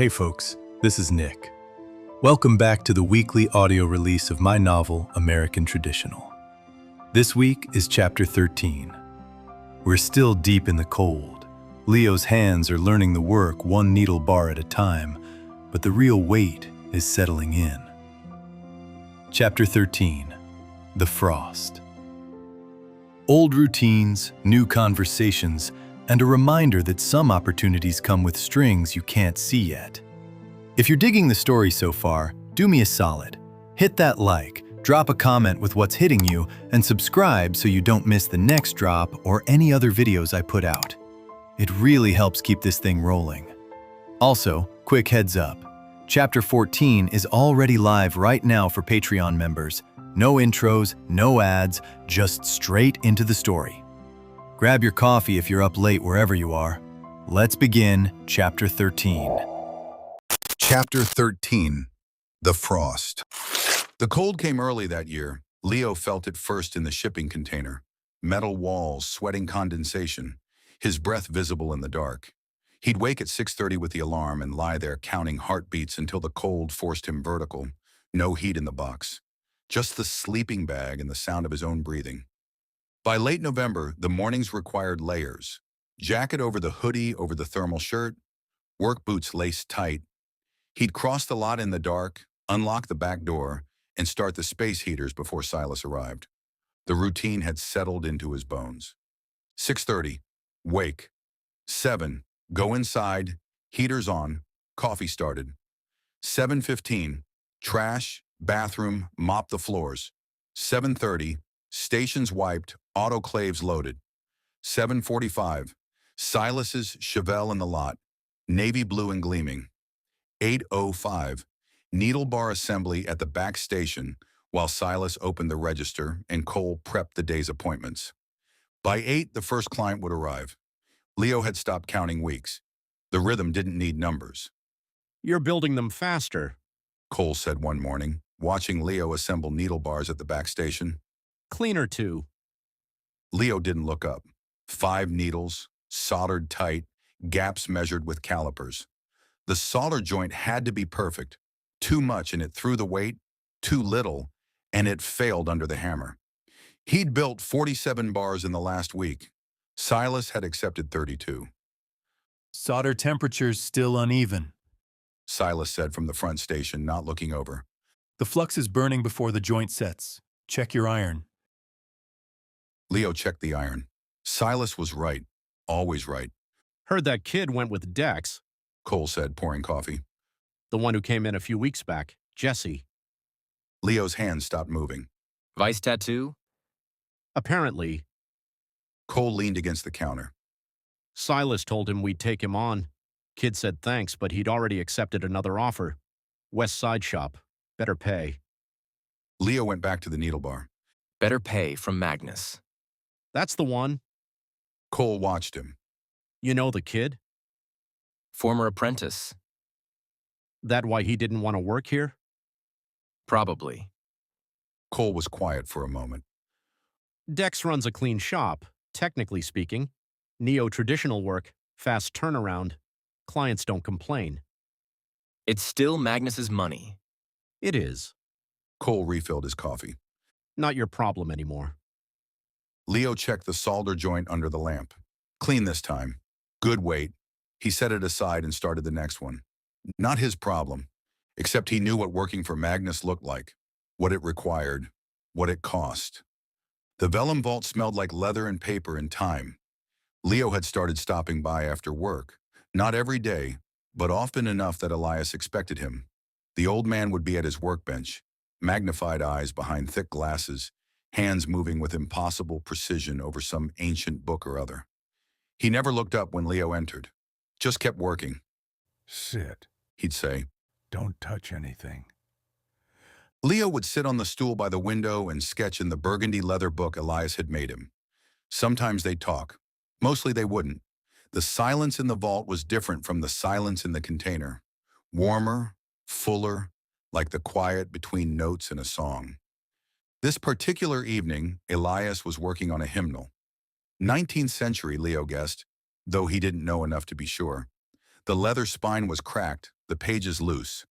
Hey folks, this is Nick. Welcome back to the weekly audio release of my novel, American Traditional. This week is Chapter 13. We're still deep in the cold. Leo's hands are learning the work one needle bar at a time, but the real weight is settling in. Chapter 13. The Frost. Old routines, new conversations, and a reminder that some opportunities come with strings you can't see yet. If you're digging the story so far, do me a solid. Hit that like, drop a comment with what's hitting you, and subscribe so you don't miss the next drop or any other videos I put out. It really helps keep this thing rolling. Also, quick heads up. Chapter 14 is already live right now for Patreon members. No intros, no ads, just straight into the story. Grab your coffee if you're up late wherever you are. Let's begin Chapter 13. Chapter 13. The Frost. The cold came early that year. Leo felt it first in the shipping container. Metal walls, sweating condensation, his breath visible in the dark. He'd wake at 6:30 with the alarm and lie there counting heartbeats until the cold forced him vertical. No heat in the box. Just the sleeping bag and the sound of his own breathing. By late November, the mornings required layers. Jacket over the hoodie over the thermal shirt, work boots laced tight. He'd cross the lot in the dark, unlock the back door, and start the space heaters before Silas arrived. The routine had settled into his bones. 6:30, wake. 7, go inside, heaters on, coffee started. 7:15, trash, bathroom, mop the floors. 7:30, stations wiped, autoclaves loaded. 7:45, Silas's Chevelle in the lot, navy blue and gleaming. 8:05, needle bar assembly at the back station while Silas opened the register and Kole prepped the day's appointments. By 8, the first client would arrive. Leo had stopped counting weeks. The rhythm didn't need numbers. "You're building them faster." Kole said one morning, watching Leo assemble needle bars at the back station. "Cleaner too." Leo didn't look up. 5 needles, soldered tight, gaps measured with calipers. The solder joint had to be perfect. Too much and it threw the weight, too little, and it failed under the hammer. He'd built 47 bars in the last week. Silas had accepted 32. Solder temperature's still uneven. Silas said from the front station, not looking over. The flux is burning before the joint sets. Check your iron. Leo checked the iron. Silas was right, always right, "Heard that kid went with Dex." Kole said, pouring coffee. "The one who came in a few weeks back, Jesse." Leo's hands stopped moving. Vice tattoo? "Apparently." Kole leaned against the counter. "Silas told him we'd take him on. Kid said thanks, but he'd already accepted another offer. West Side shop. Better pay." Leo went back to the needle bar. Better pay from Magnus. "That's the one." Kole watched him. "You know the kid? Former apprentice? That why he didn't want to work here?" Probably. Kole was quiet for a moment. "Dex runs a clean shop, technically speaking. Neo-traditional work, fast turnaround. Clients don't complain." It's still Magnus's money. "It is. Kole refilled his coffee. Not your problem anymore." Leo checked the solder joint under the lamp. Clean this time. Good weight. He set it aside and started the next one. Not his problem, except he knew what working for Magnus looked like, what it required, what it cost. The vellum vault smelled like leather and paper and time. Leo had started stopping by after work. Not every day, but often enough that Elias expected him. The old man would be at his workbench, magnified eyes behind thick glasses, hands moving with impossible precision over some ancient book or other. He never looked up when Leo entered, just kept working. "Sit. He'd say. Don't touch anything." Leo would sit on the stool by the window and sketch in the burgundy leather book Elias had made him. Sometimes they'd talk. Mostly they wouldn't. The silence in the vault was different from the silence in the container. Warmer, fuller, like the quiet between notes in a song. This particular evening, Elias was working on a hymnal. 19th century, Leo guessed, though he didn't know enough to be sure. The leather spine was cracked, the pages loose.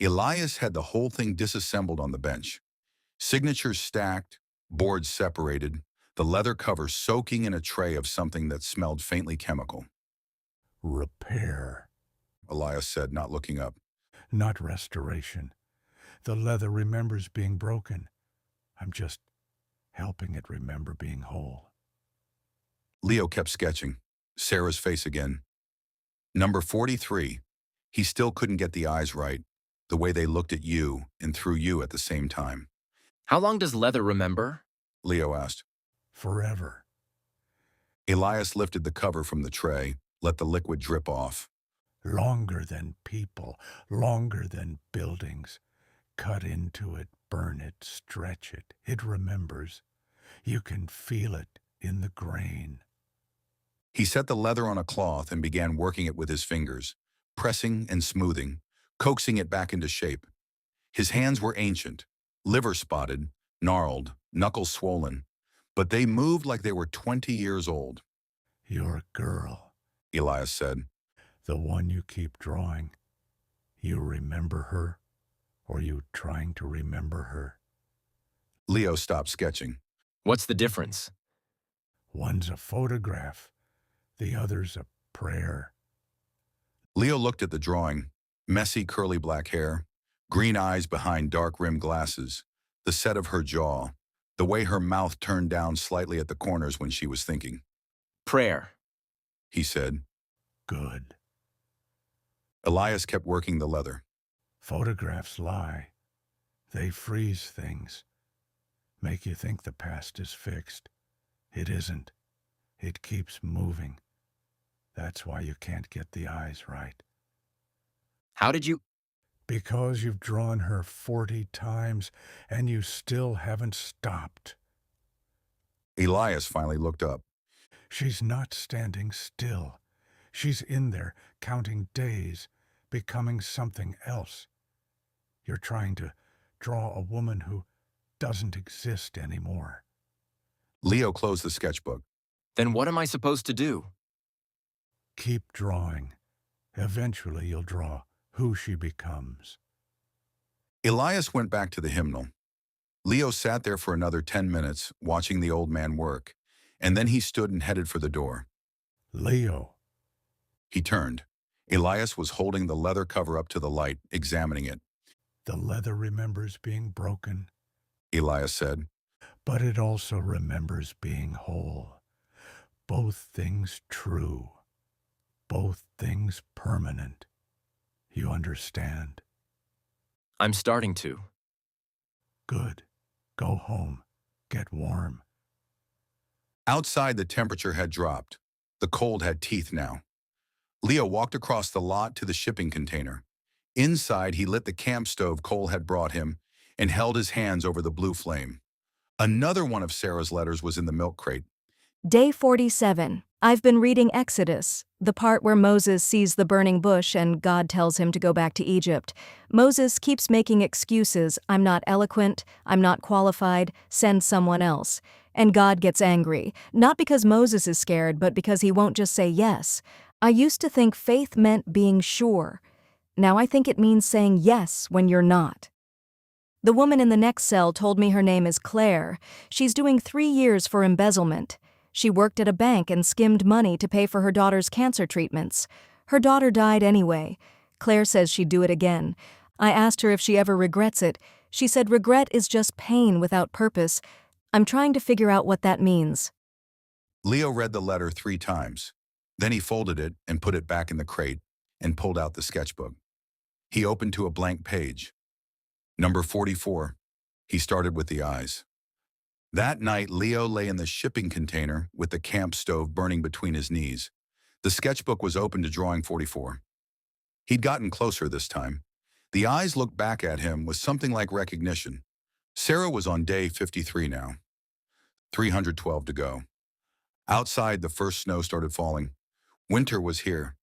Elias had the whole thing disassembled on the bench. Signatures stacked, boards separated, the leather cover soaking in a tray of something that smelled faintly chemical. Repair, Elias said, not looking up. not restoration. The leather remembers being broken. I'm just helping it remember being whole. Leo kept sketching. Sarah's face again. Number 43. He still couldn't get the eyes right, the way they looked at you and through you at the same time. How long does leather remember? Leo asked. Forever. Elias lifted the cover from the tray, let the liquid drip off. Longer than people, longer than buildings. Cut into it, burn it, stretch it. It remembers. You can feel it in the grain. He set the leather on a cloth and began working it with his fingers, pressing and smoothing, coaxing it back into shape. His hands were ancient, liver spotted, gnarled, knuckles swollen, but they moved like they were 20 years old. Your girl, Elias said. the one you keep drawing. You remember her, or you trying to remember her? Leo stopped sketching. What's the difference? One's a photograph, the other's a prayer. Leo looked at the drawing. Messy curly black hair, green eyes behind dark-rimmed glasses, the set of her jaw, the way her mouth turned down slightly at the corners when she was thinking. Prayer. He said. Good. Elias kept working the leather. Photographs lie. They freeze things. Make you think the past is fixed. It isn't. It keeps moving. That's why you can't get the eyes right. How did you... Because you've drawn her 40 times and you still haven't stopped. Elias finally looked up. She's not standing still. She's in there, counting days, becoming something else. You're trying to draw a woman who doesn't exist anymore. Leo closed the sketchbook. Then what am I supposed to do? Keep drawing. Eventually you'll draw who she becomes. Elias went back to the hymnal. Leo sat there for another 10 minutes, watching the old man work, and then he stood and headed for the door. Leo. He turned. Elias was holding the leather cover up to the light, examining it. The leather remembers being broken, Elias said. but it also remembers being whole. Both things true. Both things permanent. You understand? I'm starting to. Good. Go home. Get warm. Outside, the temperature had dropped. The cold had teeth now. Leo walked across the lot to the shipping container. Inside, he lit the camp stove Kole had brought him and held his hands over the blue flame. Another one of Sarah's letters was in the milk crate. Day 47. I've been reading Exodus, the part where Moses sees the burning bush and God tells him to go back to Egypt. Moses keeps making excuses. I'm not eloquent, I'm not qualified, send someone else. And God gets angry, not because Moses is scared, but because he won't just say yes. I used to think faith meant being sure. Now I think it means saying yes when you're not. The woman in the next cell told me her name is Claire. She's doing 3 years for embezzlement. She worked at a bank and skimmed money to pay for her daughter's cancer treatments. Her daughter died anyway. Claire says she'd do it again. I asked her if she ever regrets it. She said regret is just pain without purpose. I'm trying to figure out what that means. Leo read the letter 3 times. Then he folded it and put it back in the crate and pulled out the sketchbook. He opened to a blank page. Number 44. He started with the eyes. That night, Leo lay in the shipping container with the camp stove burning between his knees. The sketchbook was open to drawing 44. He'd gotten closer this time. The eyes looked back at him with something like recognition. Sarah was on day 53 now. 312 to go. Outside, the first snow started falling. Winter was here.